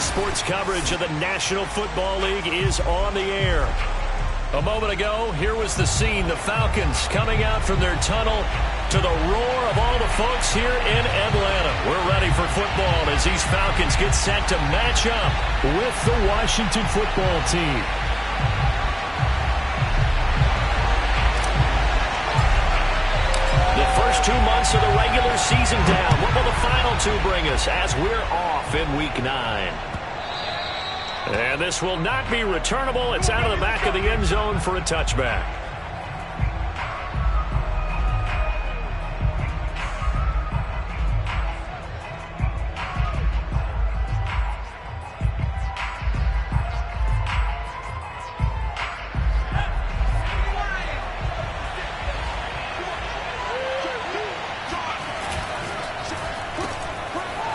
NBC Sports coverage of the National Football League is on the air. A moment ago, here was the scene. The Falcons coming out from their tunnel to the roar of all the folks here in Atlanta. We're ready for football as these Falcons get set to match up with the Washington football team. The first 2 months of the regular season down. What will the final two bring us as we're off in Week 9? And this will not be returnable. It's out of the back of the end zone for a touchback.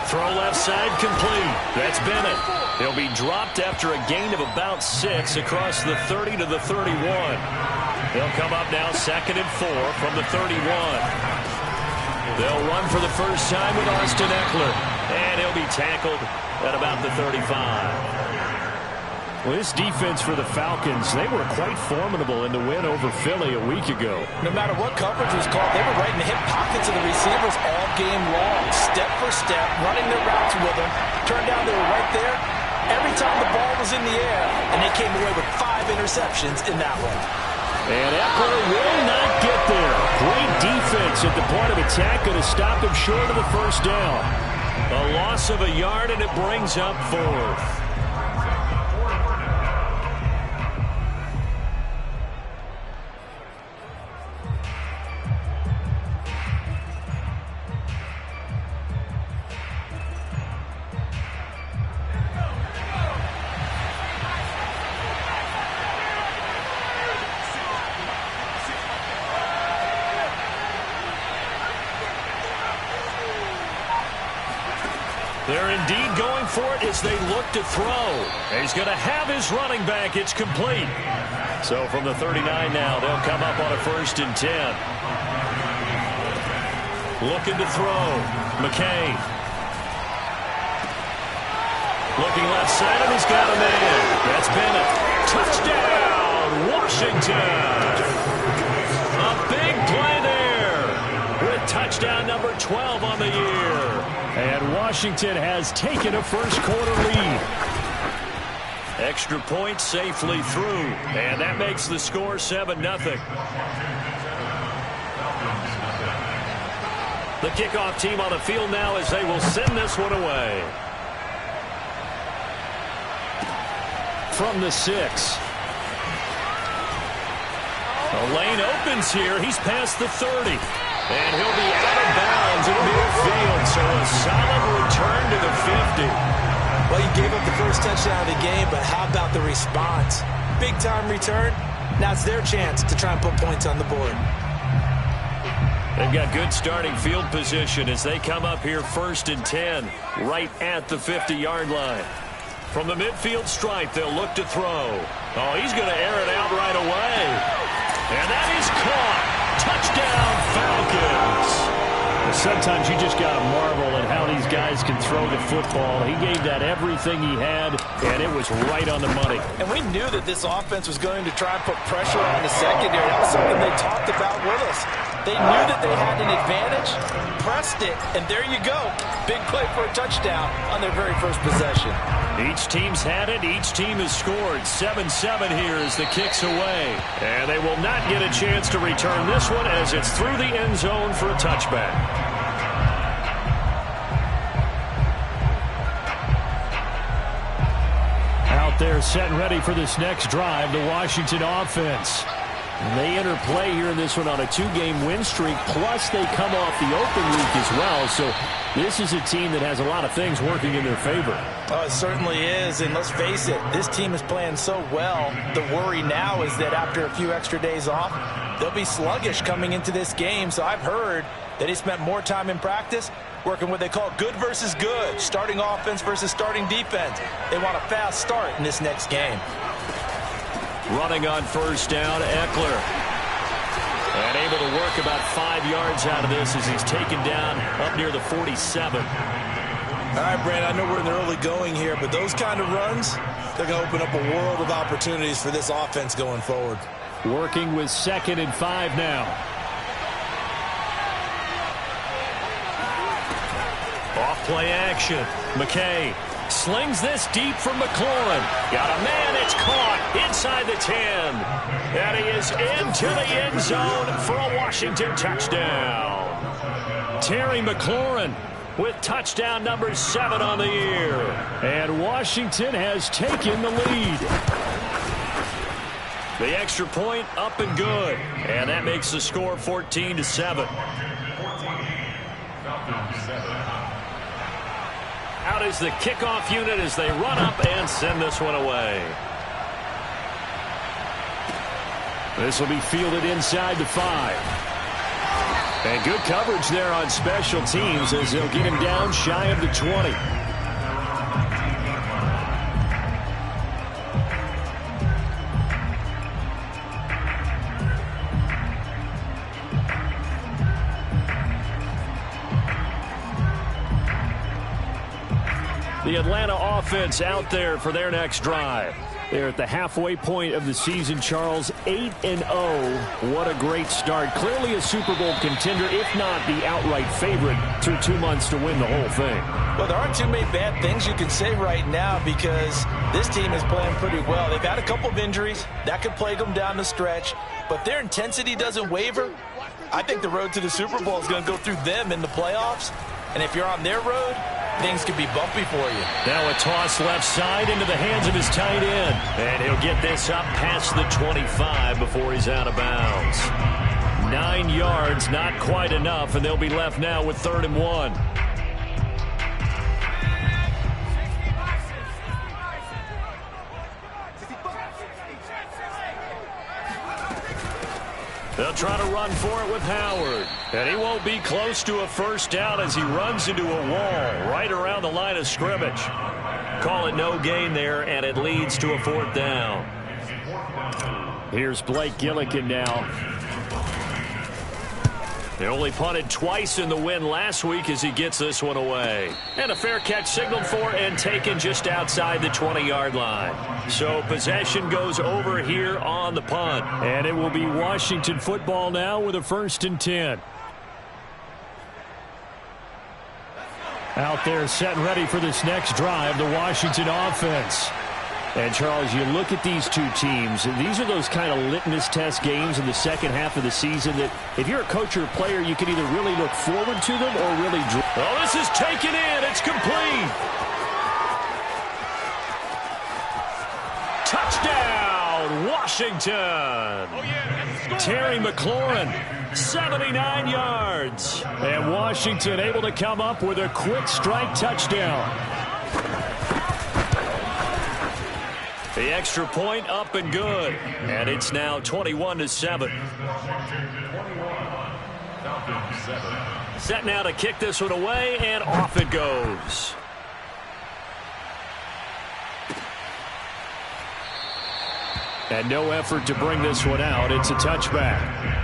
Throw left side complete. That's Bennett. He'll be dropped after a gain of about 6 across the 30 to the 31. They'll come up now 2nd and 4 from the 31. They'll run for the first time with Austin Ekeler. And he'll be tackled at about the 35. Well, this defense for the Falcons, they were quite formidable in the win over Philly a week ago. No matter what coverage was called, they were right in the hip pockets of the receivers all game long, step for step, running their routes with them. Turned out they were right there every time the ball was in the air, and they came away with 5 interceptions in that one. And Ekeler will not get there. Great defense at the point of attack, going to stop him short of the first down. A loss of a yard, and it brings up 4th. They're indeed going for it as they look to throw. He's going to have his running back. It's complete. So from the 39 now, they'll come up on a 1st and 10. Looking to throw. McCain. Looking left side, and he's got a man. That's Bennett. Touchdown, Washington. A big play there with touchdown number 12 on the year. And Washington has taken a first-quarter lead. Extra point safely through. And that makes the score 7-0. The kickoff team on the field now as they will send this one away. From the 6. The lane opens here. He's past the 30. And he'll be out of bounds at midfield, so a solid return to the 50. Well, you gave up the first touchdown of the game, but how about the response? Big-time return. Now it's their chance to try and put points on the board. They've got good starting field position as they come up here 1st and 10, right at the 50-yard line. From the midfield stripe, they'll look to throw. Oh, he's going to air it out right away. And that is caught. Touchdown, Falcons. Sometimes you just got to marvel at how these guys can throw the football. He gave that everything he had, and it was right on the money. And we knew that this offense was going to try and put pressure on the secondary. That was something they talked about with us. They knew that they had an advantage, pressed it, and there you go. Big play for a touchdown on their very first possession. Each team's had it. Each team has scored. 7-7 here as the kick's away. And they will not get a chance to return this one as it's through the end zone for a touchback. Out there set and ready for this next drive, the Washington offense. And they enter play here in this one on a 2-game win streak, plus they come off the open week as well. So this is a team that has a lot of things working in their favor. Oh, it certainly is, and let's face it, this team is playing so well. The worry now is that after a few extra days off, they'll be sluggish coming into this game. So I've heard that he spent more time in practice working what they call good versus good, starting offense versus starting defense. They want a fast start in this next game. Running on first down, Ekeler. And able to work about 5 yards out of this as he's taken down up near the 47. All right, Brandon, I know we're in the early going here, but those kind of runs, they're going to open up a world of opportunities for this offense going forward. Working with 2nd and 5 now. Off-play action. McKay slings this deep from McLaurin. Got a man, it's caught inside the 10. And he is into the end zone for a Washington touchdown. Terry McLaurin with touchdown number 7 on the year. And Washington has taken the lead. The extra point up and good. And that makes the score 14-7. Out is the kickoff unit as they run up and send this one away. This will be fielded inside the 5. And good coverage there on special teams as they'll get him down shy of the 20. The Atlanta offense out there for their next drive. They're at the halfway point of the season, Charles, 8-0. What a great start. Clearly a Super Bowl contender, if not the outright favorite, through 2 months to win the whole thing. Well, there aren't too many bad things you can say right now because this team is playing pretty well. They've had a couple of injuries. That could plague them down the stretch. But their intensity doesn't waver. I think the road to the Super Bowl is going to go through them in the playoffs. And if you're on their road, things could be bumpy for you. Now a toss left side into the hands of his tight end. And he'll get this up past the 25 before he's out of bounds. 9 yards, not quite enough, and they'll be left now with 3rd and 1. They'll try to run for it with Howard. And he won't be close to a first down as he runs into a wall right around the line of scrimmage. Call it no gain there, and it leads to a 4th down. Here's Blake Gillikin now. They only punted twice in the win last week as he gets this one away. And a fair catch signaled for and taken just outside the 20-yard line. So possession goes over here on the punt. And it will be Washington football now with a 1st and 10. Out there set and ready for this next drive, the Washington offense. And, Charles, you look at these two teams, these are those kind of litmus test games in the second half of the season that if you're a coach or a player, you can either really look forward to them or really draw. Oh, this is taken in. It's complete. Touchdown, Washington. Oh, yeah, Terry McLaurin, 79 yards. And Washington able to come up with a quick strike touchdown. The extra point up and good. And it's now 21-7. Set now to kick this one away, and off it goes. And no effort to bring this one out. It's a touchback.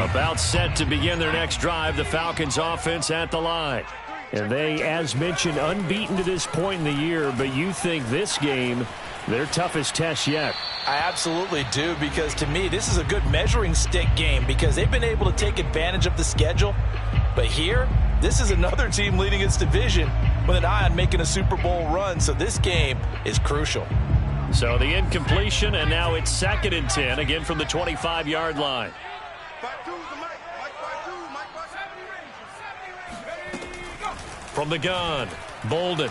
About set to begin their next drive, the Falcons offense at the line. And they, as mentioned, unbeaten to this point in the year, but you think this game, their toughest test yet. I absolutely do, because to me, this is a good measuring stick game because they've been able to take advantage of the schedule. But here, this is another team leading its division with an eye on making a Super Bowl run, so this game is crucial. So the incompletion, and now it's 2nd and 10, again from the 25-yard line. From the gun, Bolden.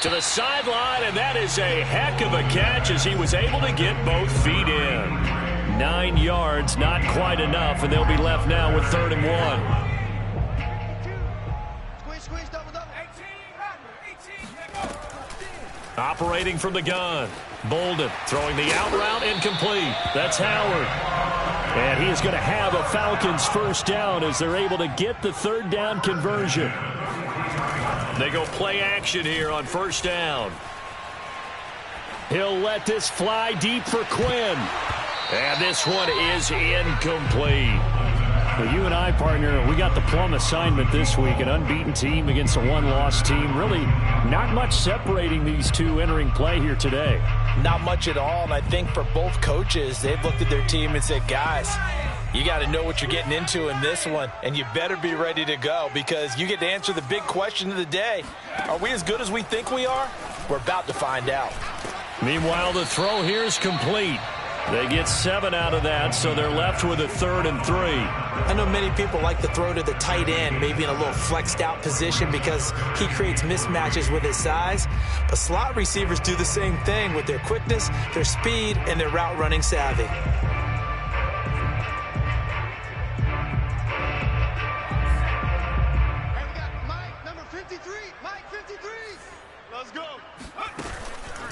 To the sideline, and that is a heck of a catch as he was able to get both feet in. 9 yards, not quite enough, and they'll be left now with 3rd and 1. Operating from the gun, Bolden throwing the out route incomplete. That's Howard. And he is going to have a Falcons first down as they're able to get the third down conversion. They go play action here on first down. He'll let this fly deep for Quinn. And this one is incomplete. Well, you and I, partner, we got the plum assignment this week. An unbeaten team against a one-loss team. Really not much separating these two entering play here today. Not much at all, and I think for both coaches, they've looked at their team and said, guys, you got to know what you're getting into in this one, and you better be ready to go because you get to answer the big question of the day. Are we as good as we think we are? We're about to find out. Meanwhile, the throw here is complete. They get 7 out of that, so they're left with a 3rd and 3. I know many people like to throw to the tight end, maybe in a little flexed out position because he creates mismatches with his size. But slot receivers do the same thing with their quickness, their speed, and their route running savvy.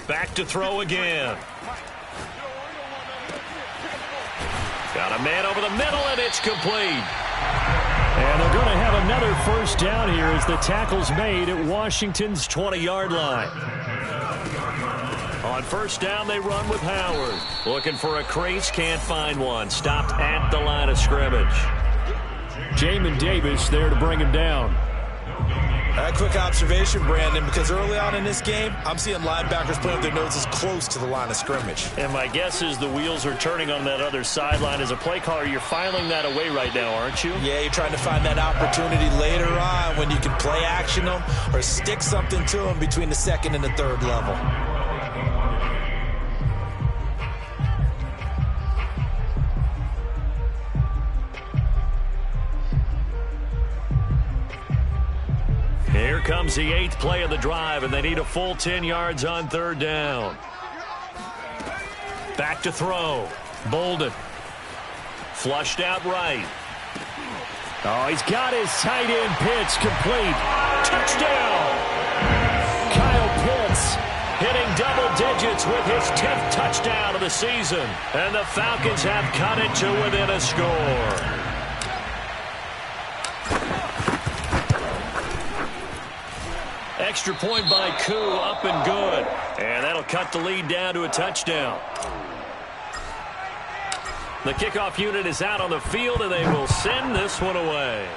Back to throw again. Got a man over the middle, and it's complete. And they're going to have another first down here as the tackle's made at Washington's 20-yard line. On first down, they run with Howard. Looking for a crease, can't find one. Stopped at the line of scrimmage. Jamin Davis there to bring him down. A quick observation, Brandon, because early on in this game, I'm seeing linebackers playing with their noses close to the line of scrimmage. And my guess is the wheels are turning on that other sideline. As a play caller, you're filing that away right now, aren't you? Yeah, you're trying to find that opportunity later on when you can play action them or stick something to them between the 2nd and the 3rd level. Here comes the 8th play of the drive, and they need a full 10 yards on 3rd down. Back to throw. Bolden. Flushed out right. Oh, he's got his tight end pitch complete. Touchdown! Kyle Pitts hitting double digits with his 10th touchdown of the season. And the Falcons have cut it to within a score. Extra point by Koo, up and good. And that'll cut the lead down to a touchdown. The kickoff unit is out on the field, and they will send this one away.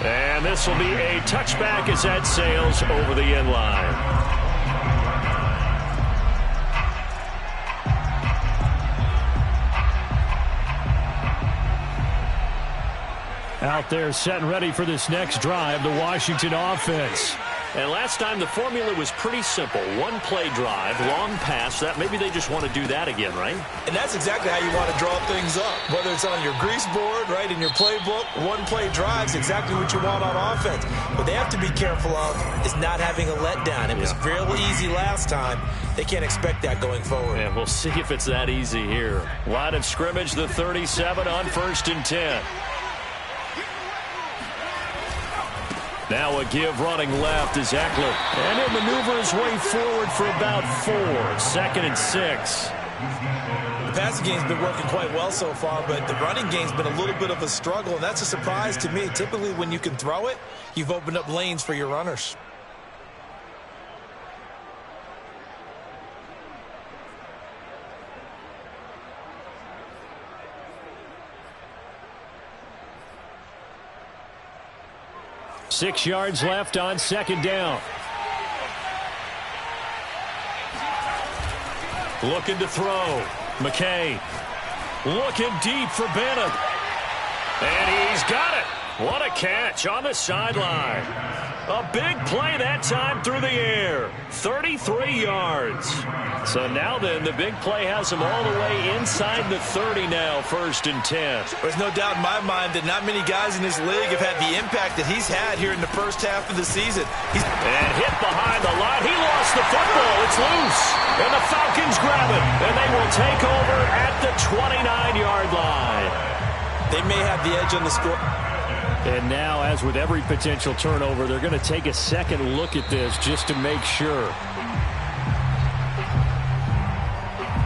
And this will be a touchback as that sails over the end line. Out there setting ready for this next drive, the Washington offense. And last time the formula was pretty simple. One play drive, long pass. That maybe they just want to do that again, right? And that's exactly how you want to draw things up. Whether it's on your grease board, right, in your playbook, one play drive is exactly what you want on offense. What they have to be careful of is not having a letdown. It was real easy last time. They can't expect that going forward. And we'll see if it's that easy here. Line of scrimmage, the 37 on 1st and 10. Now a give running left is Eckler. And he'll maneuver his way forward for about 4. 2nd and 6. The passing game's been working quite well so far, but the running game's been a little bit of a struggle, and that's a surprise to me. Typically, when you can throw it, you've opened up lanes for your runners. Six yards left on 2nd down. Looking to throw. McKay. Looking deep for Bennett. And he's got it. What a catch on the sideline. A big play that time through the air. 33 yards. So now then, the big play has him all the way inside the 30 now, 1st and 10. There's no doubt in my mind that not many guys in this league have had the impact that he's had here in the first half of the season. And hit behind the line. He lost the football. It's loose. And the Falcons grab it. And they will take over at the 29-yard line. They may have the edge on the score. And now, as with every potential turnover, they're going to take a second look at this just to make sure.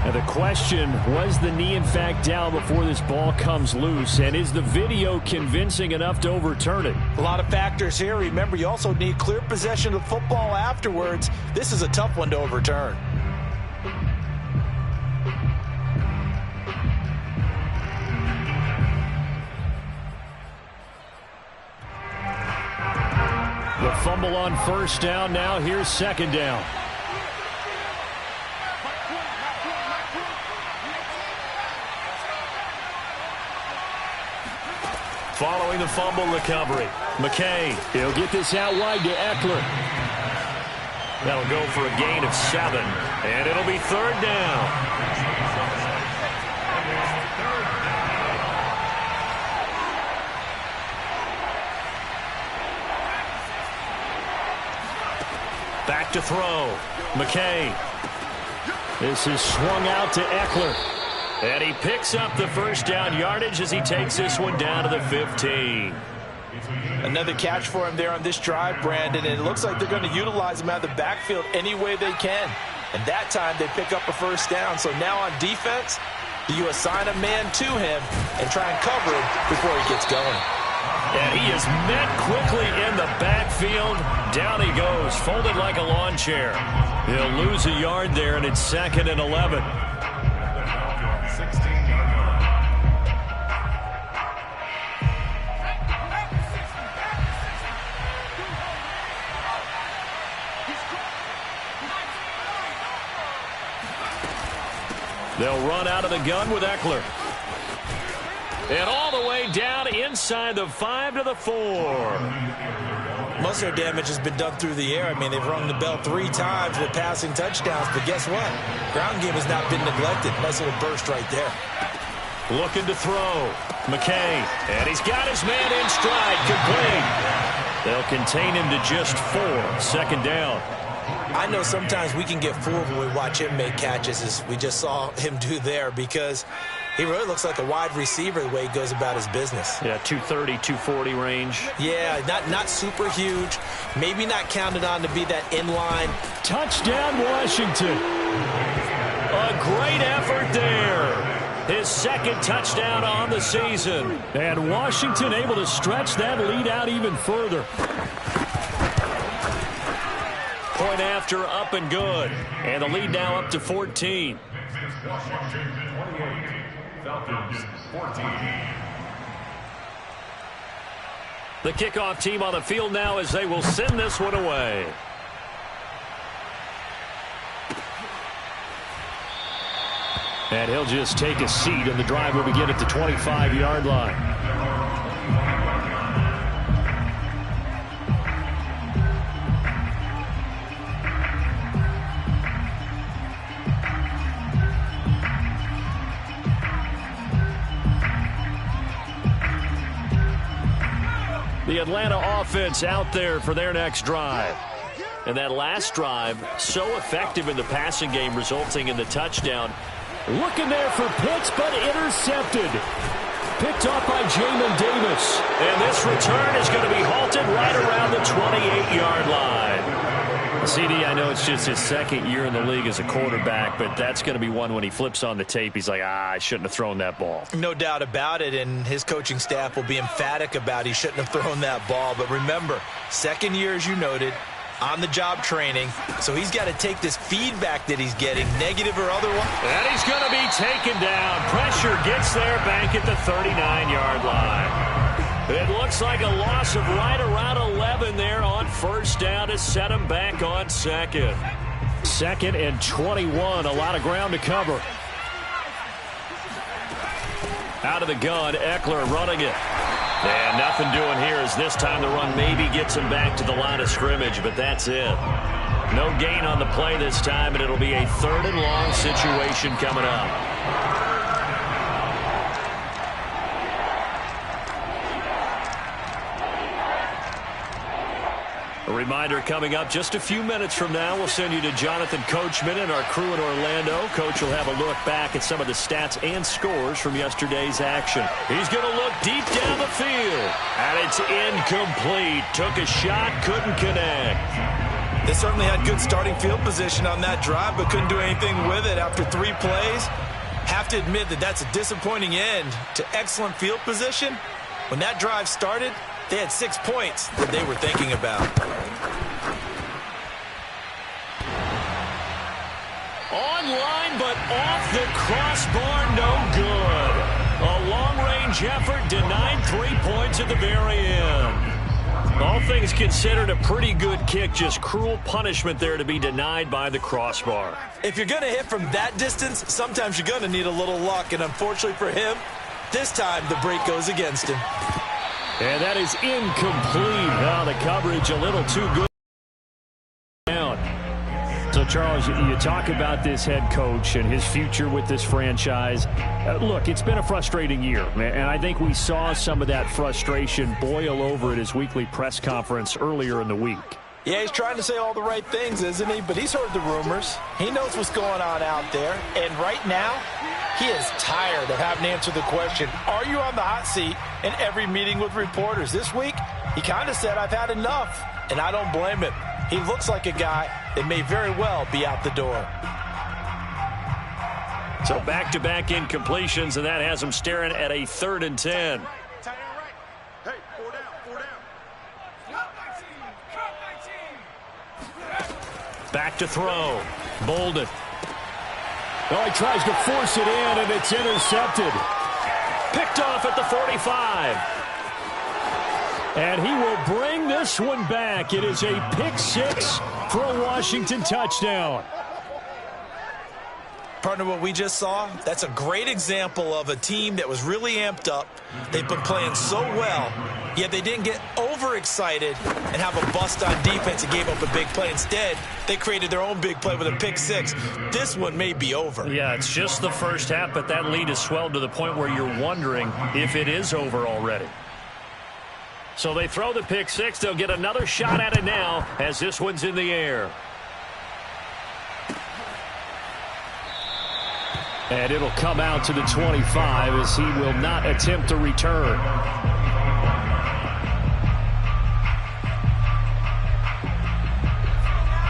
Now the question, was the knee in fact down before this ball comes loose? And is the video convincing enough to overturn it? A lot of factors here. Remember, you also need clear possession of the football afterwards. This is a tough one to overturn. The fumble on first down. Now here's second down. Following the fumble recovery, McKay. He'll get this out wide to Eckler. That'll go for a gain of 7, and it'll be third down. Back to throw. McKay. This is swung out to Eckler. And he picks up the first down yardage as he takes this one down to the 15. Another catch for him there on this drive, Brandon, and it looks like they're going to utilize him out of the backfield any way they can. And that time they pick up a first down. So now on defense, do you assign a man to him and try and cover him before he gets going? And he is met quickly in the backfield. Down he goes, folded like a lawn chair. He'll lose a yard there, and it's 2nd and 11. They'll run out of the gun with Eckler. And all the way down inside the 5 to the 4. Most of their damage has been done through the air. I mean, they've rung the bell 3 times with passing touchdowns. But guess what? Ground game has not been neglected. Nice little burst right there. Looking to throw. McKay. And he's got his man in stride. Complete. They'll contain him to just 4. Second down. I know sometimes we can get fooled when we watch him make catches, as we just saw him do there, because he really looks like a wide receiver the way he goes about his business. Yeah, 230, 240 range. Yeah, not super huge. Maybe not counted on to be that inline. Touchdown, Washington. A great effort there. His second touchdown on the season. And Washington able to stretch that lead out even further. Point after, up and good. And the lead now up to 14. Washington 28, Falcons 14. The kickoff team on the field now as they will send this one away. And he'll just take a seat, and the drive will begin at the 25-yard line. The Atlanta offense out there for their next drive. And that last drive, so effective in the passing game, resulting in the touchdown. Looking there for Pitts, but intercepted. Picked off by Jamin Davis. And this return is going to be halted right around the 28-yard line. CD, I know it's just his second year in the league as a quarterback, but that's going to be one when he flips on the tape. He's like, I shouldn't have thrown that ball. No doubt about it, and his coaching staff will be emphatic about he shouldn't have thrown that ball. But remember, second year, as you noted, on-the-job training, so he's got to take this feedback that he's getting, negative or otherwise. And he's going to be taken down. Pressure gets there back at the 39-yard line. It looks like a loss of right around 11 there on first down to set him back on second. 2nd and 21, a lot of ground to cover. Out of the gun, Eckler running it. And nothing doing here as this time the run maybe gets him back to the line of scrimmage, but that's it. No gain on the play this time, and it'll be a 3rd and long situation coming up. A reminder coming up just a few minutes from now, we'll send you to Jonathan Coachman and our crew in Orlando. Coach will have a look back at some of the stats and scores from yesterday's action. He's going to look deep down the field, and it's incomplete. Took a shot, couldn't connect. They certainly had good starting field position on that drive, but couldn't do anything with it after 3 plays. Have to admit that that's a disappointing end to excellent field position. When that drive started, they had 6 points that they were thinking about. Online, but off the crossbar, no good. A long-range effort denied 3 points at the very end. All things considered, a pretty good kick, just cruel punishment there to be denied by the crossbar. If you're going to hit from that distance, sometimes you're going to need a little luck, and unfortunately for him, this time the break goes against him. And that is incomplete. Oh, the coverage a little too good. So, Charles, you talk about this head coach and his future with this franchise. Look, it's been a frustrating year, and I think we saw some of that frustration boil over at his weekly press conference earlier in the week. Yeah, he's trying to say all the right things, isn't he? But he's heard the rumors. He knows what's going on out there. And right now, he is tired of having to answer the question, are you on the hot seat in every meeting with reporters? This week, he kind of said, I've had enough, and I don't blame him. He looks like a guy that may very well be out the door. So back-to-back incompletions, and that has him staring at a 3rd and 10. Back to throw. Bolden. Oh, he tries to force it in, and it's intercepted. Picked off at the 45. And he will bring this one back. It is a pick 6 for a Washington touchdown. Partner, what we just saw, that's a great example of a team that was really amped up. They've been playing so well, yet they didn't get overexcited and have a bust on defense and gave up a big play. Instead, they created their own big play with a pick 6. This one may be over. Yeah, it's just the first half, but that lead has swelled to the point where you're wondering if it is over already. So they throw the pick 6. They'll get another shot at it now as this one's in the air. And it'll come out to the 25 as he will not attempt to return.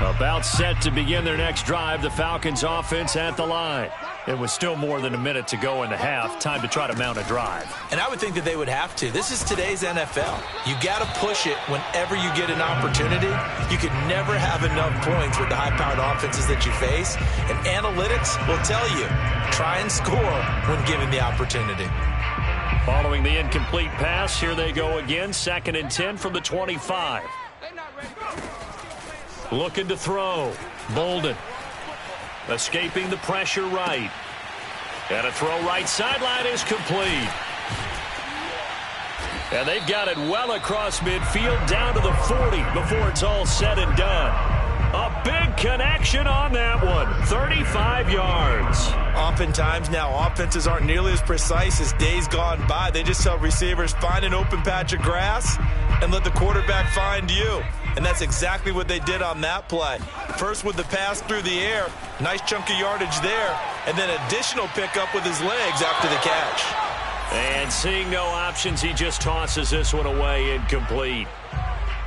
About set to begin their next drive, the Falcons offense at the line. It was still more than a minute to go in the half. Time to try to mount a drive. And I would think that they would have to. This is today's NFL. You got to push it whenever you get an opportunity. You could never have enough points with the high-powered offenses that you face. And analytics will tell you, try and score when given the opportunity. Following the incomplete pass, here they go again. 2nd and 10 from the 25. Looking to throw. Bolden. Escaping the pressure right. And a throw right sideline is complete. And they've got it well across midfield down to the 40 before it's all said and done. A big connection on that one. 35 yards. Oftentimes now offenses aren't nearly as precise as days gone by. They just tell receivers, find an open patch of grass and let the quarterback find you. And that's exactly what they did on that play. First with the pass through the air, nice chunk of yardage there, and then additional pickup with his legs after the catch. And seeing no options, he just tosses this one away, incomplete.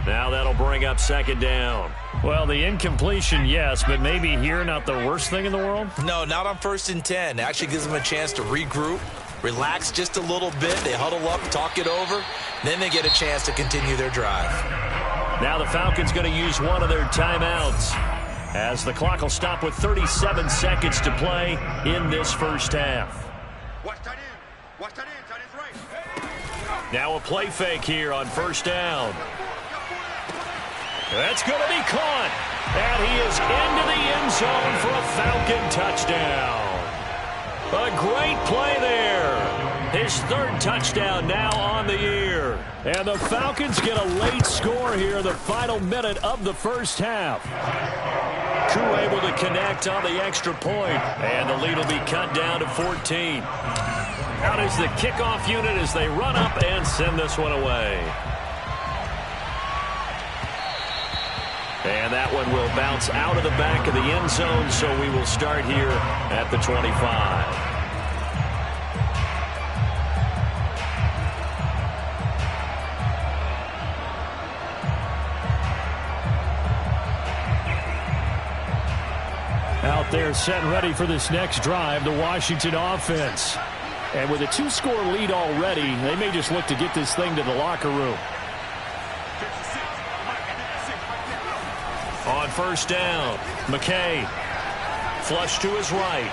Now that'll bring up 2nd down. Well, the incompletion, yes, but maybe here not the worst thing in the world? No, not on 1st and 10. It actually gives them a chance to regroup, relax just a little bit. They huddle up, talk it over, then they get a chance to continue their drive. Now the Falcons going to use one of their timeouts as the clock will stop with 37 seconds to play in this first half. Now a play fake here on 1st down. That's going to be caught. And he is into the end zone for a Falcon touchdown. A great play there. His 3rd touchdown now on the year. And the Falcons get a late score here in the final minute of the first half. Koo able to connect on the extra point. And the lead will be cut down to 14. Out is the kickoff unit as they run up and send this one away. And that one will bounce out of the back of the end zone, so we will start here at the 25. They're set and ready for this next drive, the Washington offense. And with a 2-score lead already, they may just look to get this thing to the locker room. On first down, McKay. Flush to his right.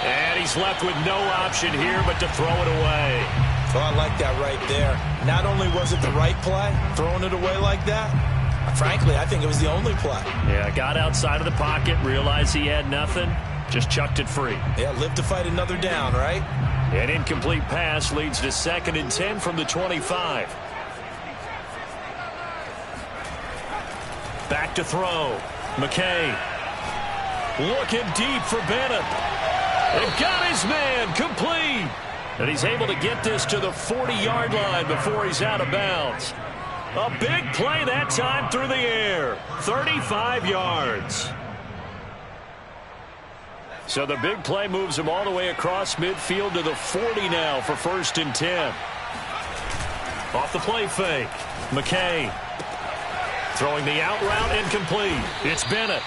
And he's left with no option here but to throw it away. Oh, I like that right there. Not only was it the right play, throwing it away like that, frankly, I think it was the only play. Yeah, got outside of the pocket, realized he had nothing, just chucked it free. Yeah, live to fight another down, right? An incomplete pass leads to 2nd and 10 from the 25. Back to throw. McKay. Looking deep for Bennett. And got his man complete. And he's able to get this to the 40-yard line before he's out of bounds. A big play that time through the air. 35 yards. So the big play moves him all the way across midfield to the 40 now for 1st and 10. Off the play fake. McKay. Throwing the out route incomplete. It's Bennett.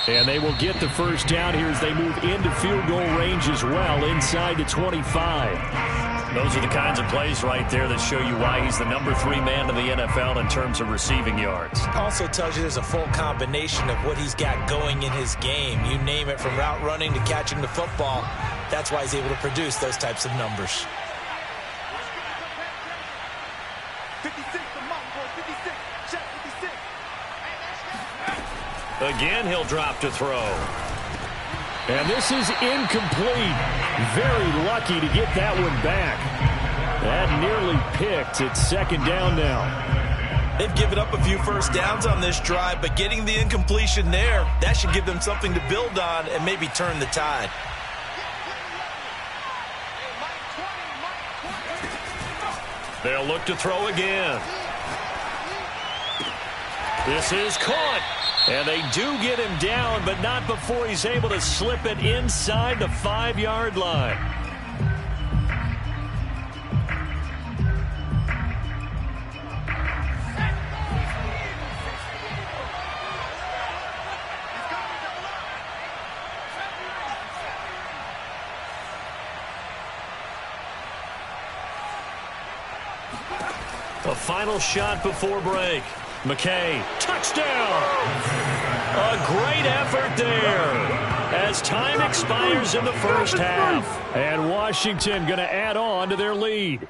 And they will get the first down here as they move into field goal range as well, inside the 25. Those are the kinds of plays right there that show you why he's the number 3 man in the NFL in terms of receiving yards. Also tells you there's a full combination of what he's got going in his game. You name it, from route running to catching the football. That's why he's able to produce those types of numbers. 56, check 56. Again, he'll drop to throw. And this is incomplete. Very lucky to get that one back. That nearly picked. It's 2nd down now. They've given up a few first downs on this drive, but getting the incompletion there, that should give them something to build on and maybe turn the tide. They'll look to throw again. This is caught. And they do get him down, but not before he's able to slip it inside the 5-yard line. A final shot before break. McKay, touchdown! A great effort there as time expires in the first half. And Washington going to add on to their lead.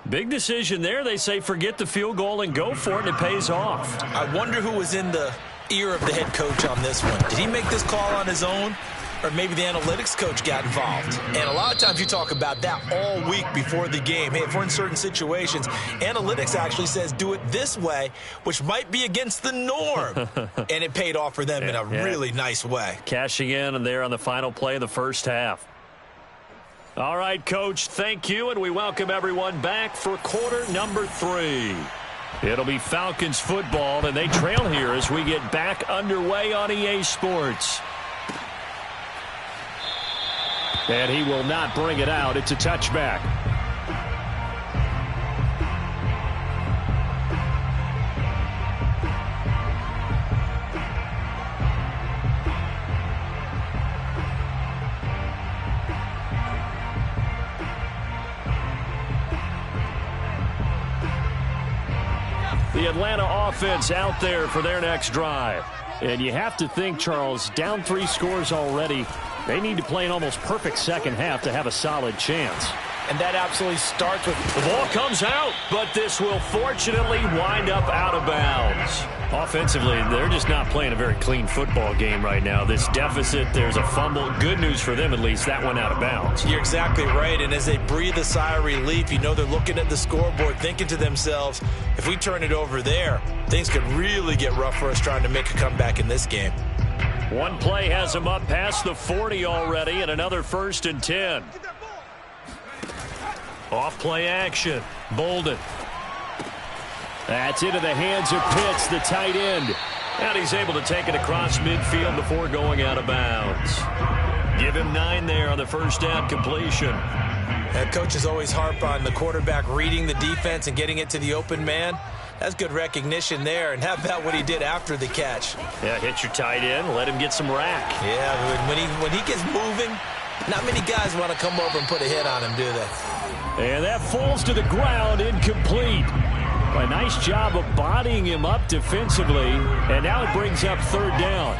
Big decision there. They say forget the field goal and go for it, and it pays off. I wonder who was in the ear of the head coach on this one. Did he make this call on his own? Or maybe the analytics coach got involved. And a lot of times you talk about that all week before the game. Hey, if we're in certain situations, analytics actually says do it this way, which might be against the norm. And it paid off for them in a really nice way. Cashing in and there on the final play of the first half. All right, Coach, thank you, and we welcome everyone back for quarter number 3. It'll be Falcons football, and they trail here as we get back underway on EA Sports. And he will not bring it out. It's a touchback. The Atlanta offense out there for their next drive. And you have to think, Charles, down 3 scores already. They need to play an almost perfect second half to have a solid chance. And that absolutely starts with... The ball comes out, but this will fortunately wind up out of bounds. Offensively, they're just not playing a very clean football game right now. This deficit, there's a fumble. Good news for them, at least. That went out of bounds. You're exactly right. And as they breathe a sigh of relief, you know they're looking at the scoreboard, thinking to themselves, if we turn it over there, things could really get rough for us trying to make a comeback in this game. One play has him up past the 40 already, and another 1st and 10. Off play action. Bolden. That's into the hands of Pitts, the tight end. And he's able to take it across midfield before going out of bounds. Give him 9 there on the first down completion. Coaches always harp on the quarterback reading the defense and getting it to the open man. That's good recognition there. And how about what he did after the catch? Yeah, hit your tight end, let him get some rack. Yeah, when he gets moving, not many guys want to come over and put a hit on him, do they? And that falls to the ground, incomplete. A nice job of bodying him up defensively, and now it brings up third down.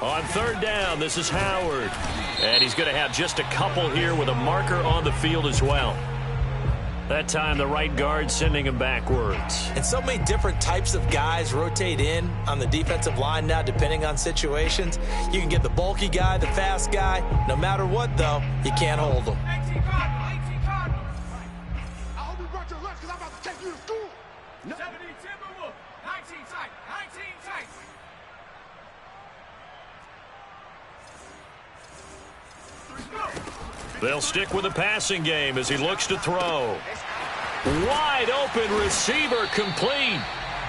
On third down, this is Howard. And he's going to have just a couple here with a marker on the field as well. That time, the right guard sending him backwards. And so many different types of guys rotate in on the defensive line now, depending on situations. You can get the bulky guy, the fast guy. No matter what, though, you can't hold them. They'll stick with the passing game as he looks to throw. Wide open receiver complete.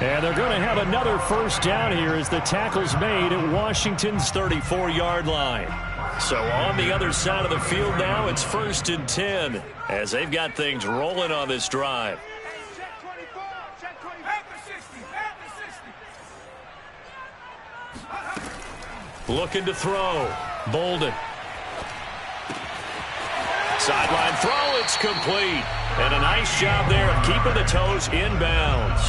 And they're going to have another first down here as the tackle's made at Washington's 34-yard line. So on the other side of the field now, it's 1st and 10 as they've got things rolling on this drive. Looking to throw. Bolden. Sideline throw, it's complete. And a nice job there of keeping the toes inbounds.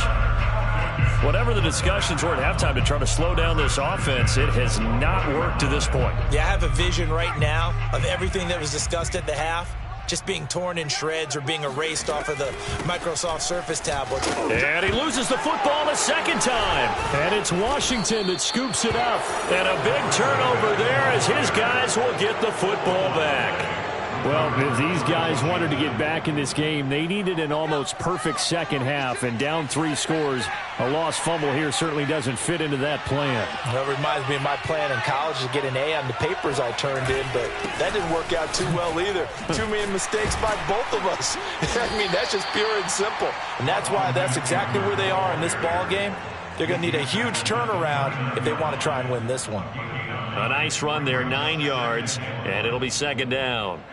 Whatever the discussions were at halftime to try to slow down this offense, it has not worked to this point. Yeah, I have a vision right now of everything that was discussed at the half just being torn in shreds or being erased off of the Microsoft Surface tablets. And he loses the football a second time. And it's Washington that scoops it up. And a big turnover there as his guys will get the football back. Well, if these guys wanted to get back in this game, they needed an almost perfect second half, and down 3 scores. A lost fumble here certainly doesn't fit into that plan. That reminds me of my plan in college to get an A on the papers I turned in, but that didn't work out too well either. Too many mistakes by both of us. I mean, that's just pure and simple. And that's why that's exactly where they are in this ball game. They're going to need a huge turnaround if they want to try and win this one. A nice run there, 9 yards, and it'll be second down.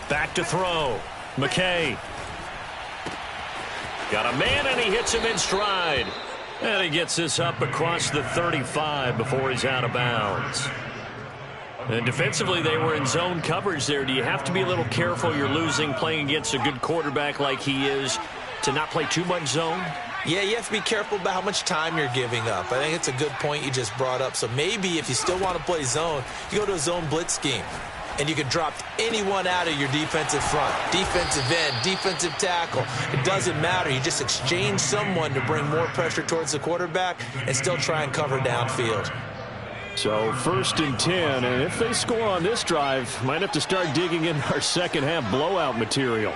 Back to throw. McKay. Got a man, and he hits him in stride. And he gets this up across the 35 before he's out of bounds. And defensively, they were in zone coverage there. Do you have to be a little careful? You're losing playing against a good quarterback like he is to not play too much zone? Yeah, you have to be careful about how much time you're giving up. I think it's a good point you just brought up. So maybe if you still want to play zone, you go to a zone blitz scheme. And you can drop anyone out of your defensive front. Defensive end, defensive tackle. It doesn't matter. You just exchange someone to bring more pressure towards the quarterback and still try and cover downfield. So 1st and 10, and if they score on this drive, might have to start digging in our second half blowout material.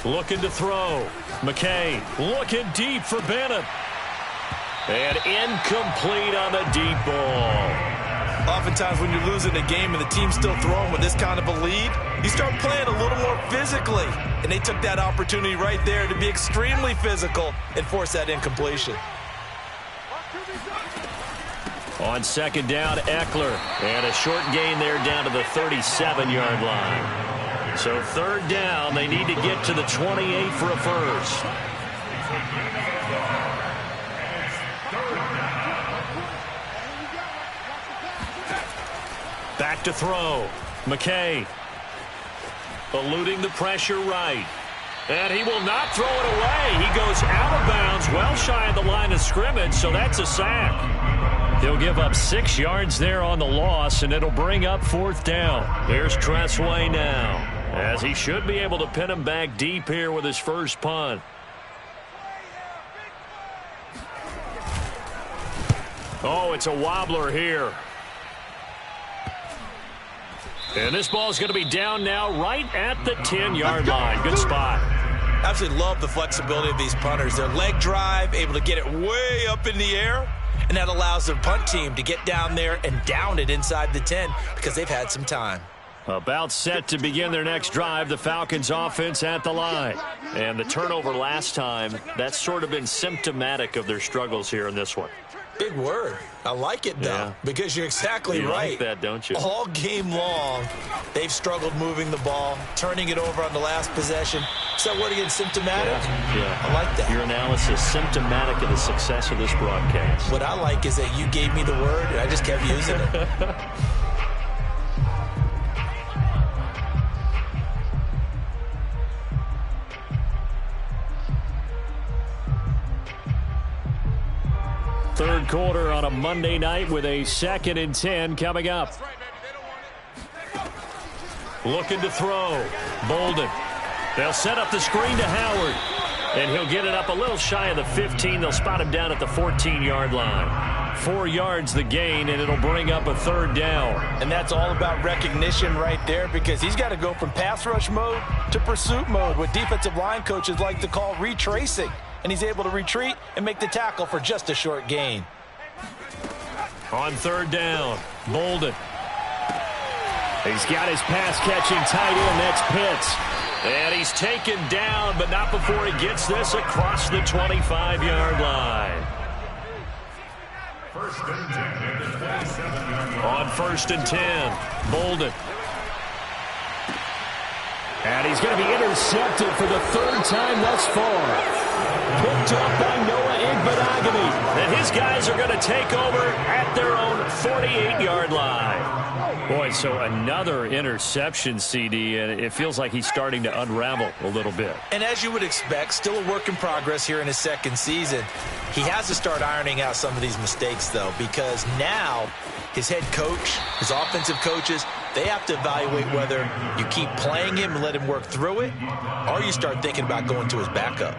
Looking to throw. McKay looking deep for Bennett. And incomplete on the deep ball. Oftentimes when you're losing a game and the team's still throwing with this kind of a lead, you start playing a little more physically. And they took that opportunity right there to be extremely physical and force that incompletion. On second down, Eckler. And a short gain there down to the 37-yard line. So third down, they need to get to the 28 for a first. Back to throw. McKay. Eluding the pressure right. And he will not throw it away. He goes out of bounds, well shy of the line of scrimmage, so that's a sack. He'll give up 6 yards there on the loss, and it'll bring up 4th down. Here's Tressway now, as he should be able to pin him back deep here with his first punt. Oh, it's a wobbler here. And this ball is going to be down now right at the 10-yard line. Good spot. Absolutely love the flexibility of these punters. Their leg drive, able to get it way up in the air, and that allows their punt team to get down there and down it inside the 10 because they've had some time. About set to begin their next drive, the Falcons offense at the line. And the turnover last time, that's sort of been symptomatic of their struggles here in this one. Big word. I like it, though, because you're exactly right. You like that, don't you? All game long, they've struggled moving the ball, turning it over on the last possession. Is that word again, symptomatic? Yeah. I like that. Your analysis, symptomatic of the success of this broadcast. What I like is that you gave me the word, and I just kept using it. Third quarter on a Monday night with a 2nd and 10 coming up. Looking to throw. Bolden. They'll set up the screen to Howard. And he'll get it up a little shy of the 15. They'll spot him down at the 14-yard line. 4 yards the gain, and it'll bring up a 3rd down. And that's all about recognition right there, because he's got to go from pass rush mode to pursuit mode, what defensive line coaches like to call retracing. And he's able to retreat and make the tackle for just a short gain. On 3rd down, Bolden. He's got his pass-catching tight end. That's Pitts. And he's taken down, but not before he gets this across the 25-yard line. First and 10 at the 27-yard line. On 1st and 10, Bolden. And he's going to be intercepted for the 3rd time thus far. Picked up by Noah Igbenogany. And his guys are going to take over at their own 48-yard line. Boy, so another interception, CD, and it feels like he's starting to unravel a little bit. And as you would expect, still a work in progress here in his 2nd season. He has to start ironing out some of these mistakes, though, because now his head coach, his offensive coaches, they have to evaluate whether you keep playing him and let him work through it, or you start thinking about going to his backup.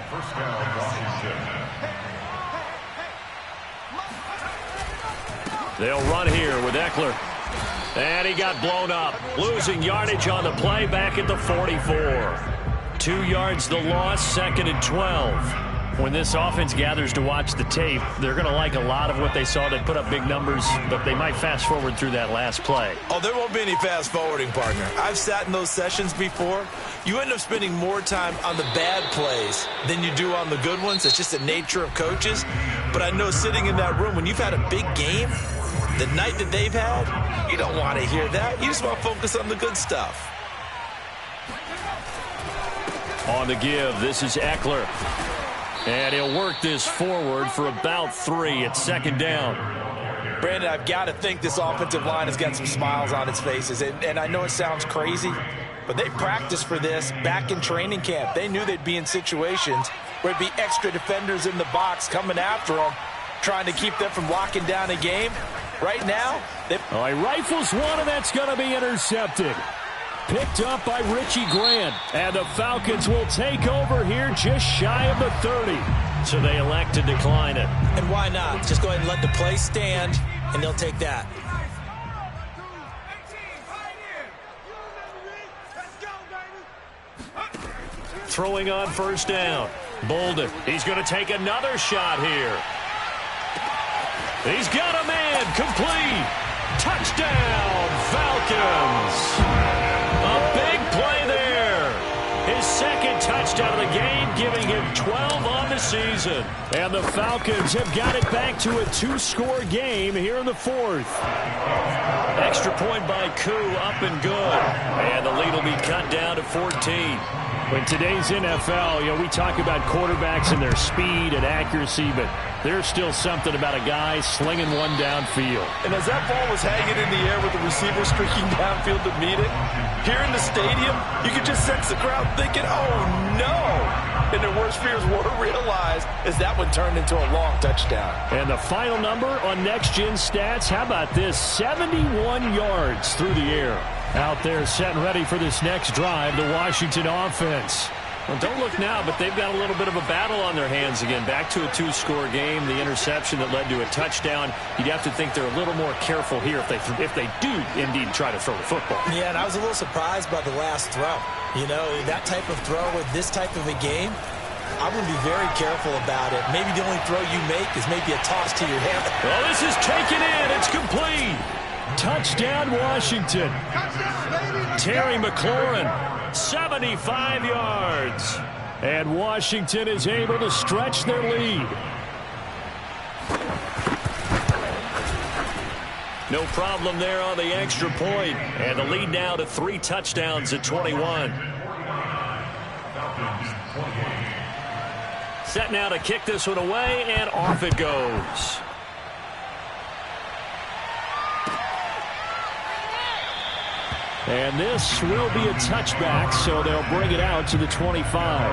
First down, Washington. They'll run here with Eckler. And he got blown up. Losing yardage on the play back at the 44. 2 yards the loss, 2nd and 12. When this offense gathers to watch the tape, they're going to like a lot of what they saw. They put up big numbers, but they might fast forward through that last play. Oh, there won't be any fast forwarding, partner. I've sat in those sessions before. You end up spending more time on the bad plays than you do on the good ones. It's just the nature of coaches. But I know sitting in that room, when you've had a big game, the night that they've had, you don't want to hear that. You just want to focus on the good stuff. On the give, this is Eckler. And he'll work this forward for about 3 at 2nd down. Brandon, I've got to think this offensive line has got some smiles on its faces. And I know it sounds crazy, but they practiced for this back in training camp. They knew they'd be in situations where it'd be extra defenders in the box coming after them, trying to keep them from locking down a game. Right now, he rifles one, and that's going to be intercepted. Picked up by Richie Grant. And the Falcons will take over here just shy of the 30. So they elect to decline it. And why not? Just go ahead and let the play stand, and they'll take that. Throwing on 1st down. Bolden. He's going to take another shot here. He's got a man. Complete. Touchdown, Falcons. A big play there. His 2nd touchdown of the game, giving him 12 on the season. And the Falcons have got it back to a 2-score game here in the 4th. Extra point by Koo, up and good. And the lead will be cut down to 14. In today's NFL, we talk about quarterbacks and their speed and accuracy, but there's still something about a guy slinging one downfield. And as that ball was hanging in the air with the receiver streaking downfield to meet it, here in the stadium, you could just sense the crowd thinking, oh, no. And their worst fears were realized as that one turned into a long touchdown. And the final number on Next Gen Stats, how about this? 71 yards through the air. Out there set and ready for this next drive, the Washington offense. Well, don't look now, but they've got a little bit of a battle on their hands again. Back to a 2-score game, the interception that led to a touchdown. You'd have to think they're a little more careful here if they do indeed try to throw the football. Yeah, and I was a little surprised by the last throw. That type of throw with this type of a game, I'm going to be very careful about it. Maybe the only throw you make is maybe a toss to your head. Well, this is taken in. It's complete. Touchdown, Washington. Terry McLaurin, 75 yards. And Washington is able to stretch their lead. No problem there on the extra point. And the lead now to 3 touchdowns at 21. Set now to kick this one away, and off it goes. And this will be a touchback, so they'll bring it out to the 25.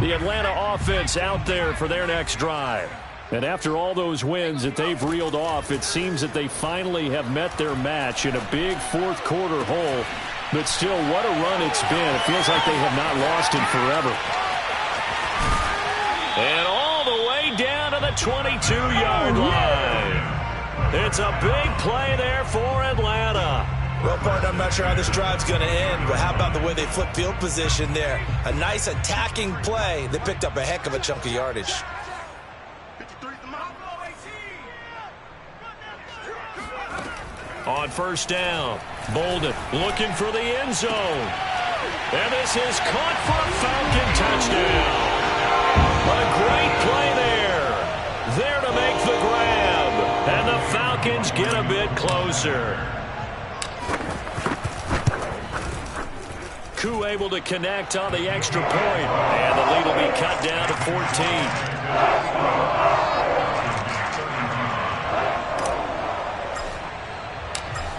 The Atlanta offense out there for their next drive. And after all those wins that they've reeled off, it seems that they finally have met their match in a big fourth quarter hole. But still, what a run it's been. It feels like they have not lost in forever. And all the way down to the 22-yard line. It's a big play there for Atlanta. Well, partner, I'm not sure how this drive's going to end, but how about the way they flip field position there? A nice attacking play. They picked up a heck of a chunk of yardage. On first down, Bolden looking for the end zone. And this is caught for a Falcon touchdown. A great play there. There to make the grab. And the Falcons get a bit closer. Koo able to connect on the extra point. And the lead will be cut down to 14.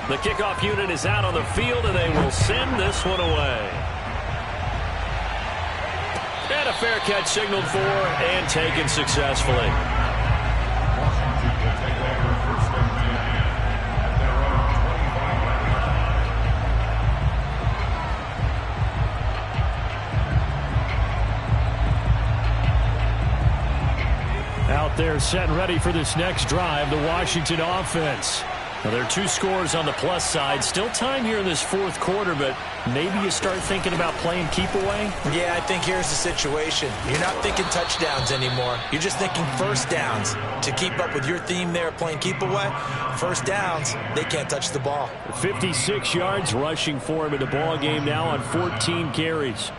The kickoff unit is out on the field, and they will send this one away. And a fair catch signaled for and taken successfully. Out there set and ready for this next drive, the Washington offense. Now, there are 2 scores on the plus side. Still time here in this fourth quarter, but maybe you start thinking about playing keep away? Yeah, I think here's the situation. You're not thinking touchdowns anymore. You're just thinking first downs. To keep up with your theme there, playing keep away, first downs, they can't touch the ball. 56 yards rushing for him in the ball game now on 14 carries.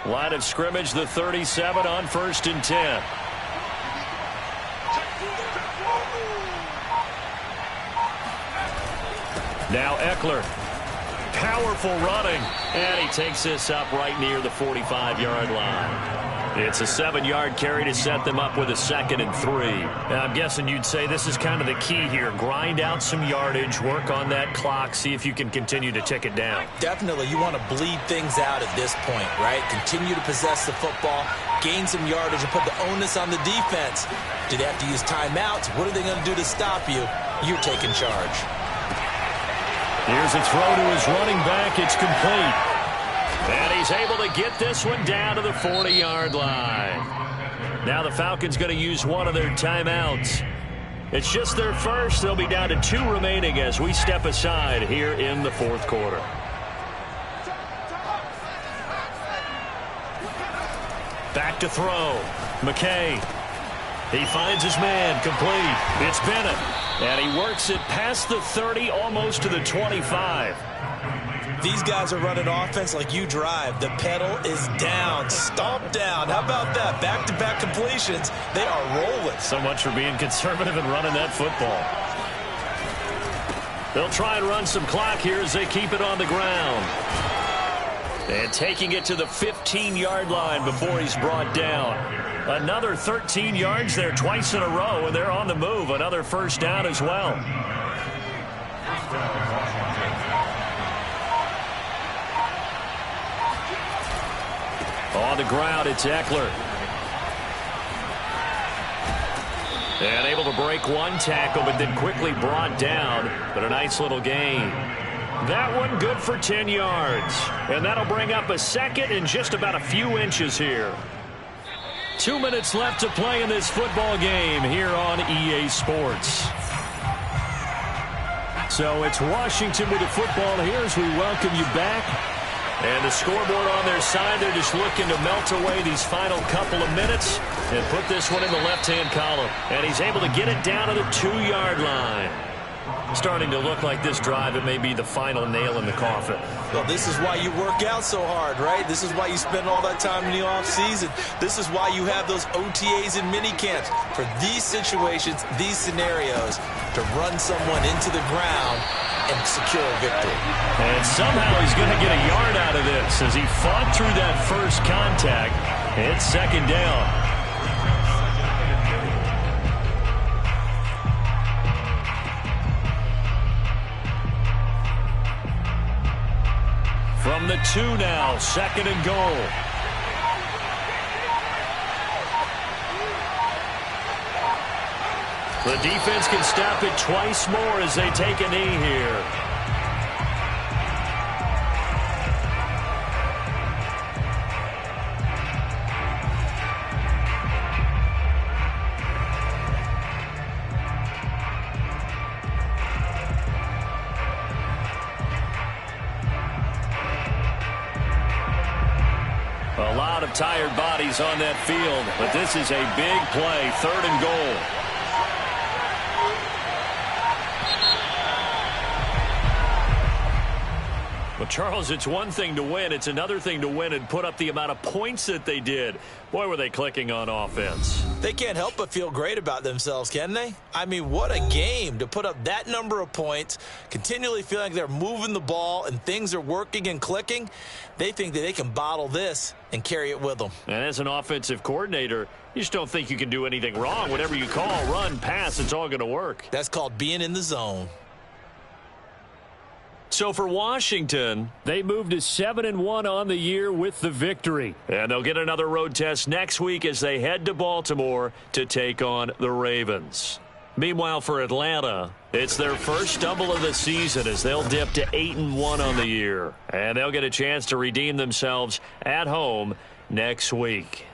Line of scrimmage, the 37 on 1st and 10. Now Eckler. Powerful running. And he takes this up right near the 45-yard line. It's a 7-yard carry to set them up with a 2nd and 3. And I'm guessing you'd say this is kind of the key here. Grind out some yardage, work on that clock, see if you can continue to tick it down. Definitely. You want to bleed things out at this point, right? Continue to possess the football, gain some yardage, and put the onus on the defense. Do they have to use timeouts? What are they going to do to stop you? You're taking charge. Here's a throw to his running back. It's complete. And he's able to get this one down to the 40-yard line. Now the Falcons going to use one of their timeouts. It's just their first. They'll be down to 2 remaining as we step aside here in the fourth quarter. Back to throw. McKay. He finds his man. Complete. It's Bennett. And he works it past the 30, almost to the 25. These guys are running offense like you drive. The pedal is down. Stomp down. How about that? Back-to-back completions. They are rolling. So much for being conservative and running that football. They'll try and run some clock here as they keep it on the ground. And taking it to the 15-yard line before he's brought down. Another 13 yards there twice in a row, and they're on the move. Another first down as well. On the ground, it's Eckler. And able to break one tackle, but then quickly brought down. But a nice little gain. That one good for 10 yards. And that'll bring up a 2nd and just about a few inches here. 2 minutes left to play in this football game here on EA Sports. So it's Washington with the football here as we welcome you back. And the scoreboard on their side, they're just looking to melt away these final couple of minutes and put this one in the left-hand column. And he's able to get it down to the 2-yard line. Starting to look like this drive, it may be the final nail in the coffin. Well, this is why you work out so hard, right? This is why you spend all that time in the offseason. This is why you have those OTAs and mini camps for these situations, these scenarios, to run someone into the ground and secure a victory. And somehow he's going to get a yard out of this as he fought through that first contact. It's second down. From the 2 now, second and goal. The defense can stop it twice more as they take a knee here. A lot of tired bodies on that field, but this is a big play, third and goal. Well, Charles, it's one thing to win. It's another thing to win and put up the amount of points that they did. Boy, were they clicking on offense. They can't help but feel great about themselves, can they? I mean, what a game to put up that number of points, continually feeling like they're moving the ball and things are working and clicking. They think that they can bottle this and carry it with them. And as an offensive coordinator, you just don't think you can do anything wrong. Whatever you call, run, pass, it's all going to work. That's called being in the zone. So for Washington, they moved to 7-1 on the year with the victory. And they'll get another road test next week as they head to Baltimore to take on the Ravens. Meanwhile, for Atlanta, it's their first stumble of the season as they'll dip to 8-1 on the year. And they'll get a chance to redeem themselves at home next week.